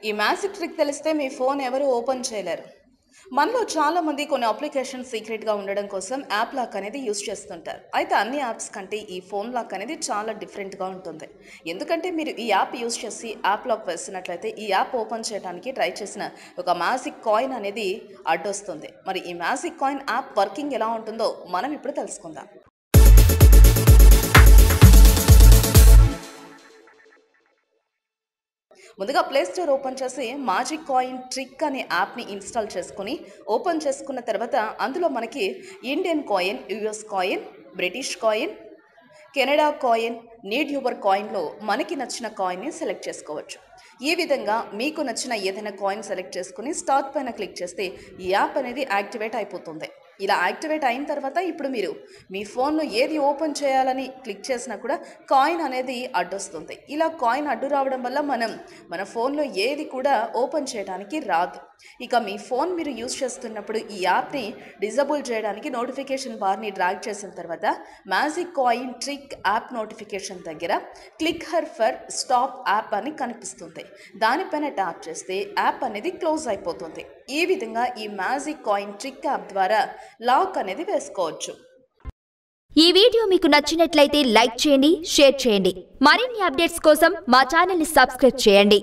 ఈ magic trick తెలిస్తే మీ phone ఎవరు ఓపెన్ చేయలేరు. మనలో చాలామంది కొన్ని అప్లికేషన్ సీక్రెట్గా ఉండడం కోసం యాప్ లాక్ అనేది యూస్ చేస్తుంటారు. అయితే అన్ని యాప్స్ కంటే ఈ ఫోన్ లాక్ అనేది చాలా డిఫరెంట్గా ఉంటుంది. ఎందుకంటే మీరు ఈ యాప్ యూస్ చేసి యాప్ లాక్ వేసినట్లయితే ఈ యాప్ ఓపెన్ చేయడానికి ట్రై చేసిన ఒక మ్యాజిక్ కాయిన్ అనేది అడ్డొస్తుంది. మరి ఈ మ్యాజిక్ కాయిన్ యాప్ వర్కింగ్ ఎలా ఉంటుందో మనం ఇప్పుడు తెలుసుకుందాం. ముందుగా ప్లే స్టోర్ ఓపెన్ చేసి మ్యాజిక్ కాయిన్ ట్రిక్ అనే యాప్ని ఇన్స్టాల్ చేసుకుని ఓపెన్ చేసుకున్న తర్వాత అందులో మనకి Indian coin, US coin, British coin, Canada coin, need your కాయిన్లో మనకి నచ్చిన కాయిన్ని సెలెక్ట్ చేసుకోవచ్చు. ఈ విధంగా మీకు నచ్చిన ఏదైనా కాయిన్ సెలెక్ట్ చేసుకుని స్టార్ట్ పైన క్లిక్ చేస్తే ఈ యాప్ అనేది యాక్టివేట్ అయిపోతుంది. ఇలా యాక్టివేట్ అయిన తర్వాత ఇప్పుడు మీరు మీ ఫోన్లో ఏది ఓపెన్ చేయాలని క్లిక్ చేసినా కూడా కాయిన్ అనేది అడ్డొస్తుంది. ఇలా కాయిన్ అడ్డు రావడం వల్ల మన ఫోన్లో ఏది కూడా ఓపెన్ చేయడానికి రాదు. ఇక మీ ఫోన్ మీరు యూజ్ చేస్తున్నప్పుడు ఈ యాప్ని డిజబుల్ చేయడానికి నోటిఫికేషన్ బార్ని డ్రాగ్ చేసిన తర్వాత magic coin trick app notification దగ్గర click here for stop app అని కనిపిస్తుంది. దానిపైన ట్యాప్ చేస్తే యాప్ అనేది క్లోజ్ అయిపోతుంది. ఈ విధంగా ఈ మ్యాజిక్ కాయిన్ ట్రిక్ యాప్ ద్వారా లాక్ అనేది వేసుకోవచ్చు. ఈ వీడియో మీకు నచ్చినట్లయితే లైక్ చేయండి, షేర్ చేయండి. మరిన్ని అప్డేట్స్ కోసం మా ఛానల్ని సబ్స్క్రైబ్ చేయండి.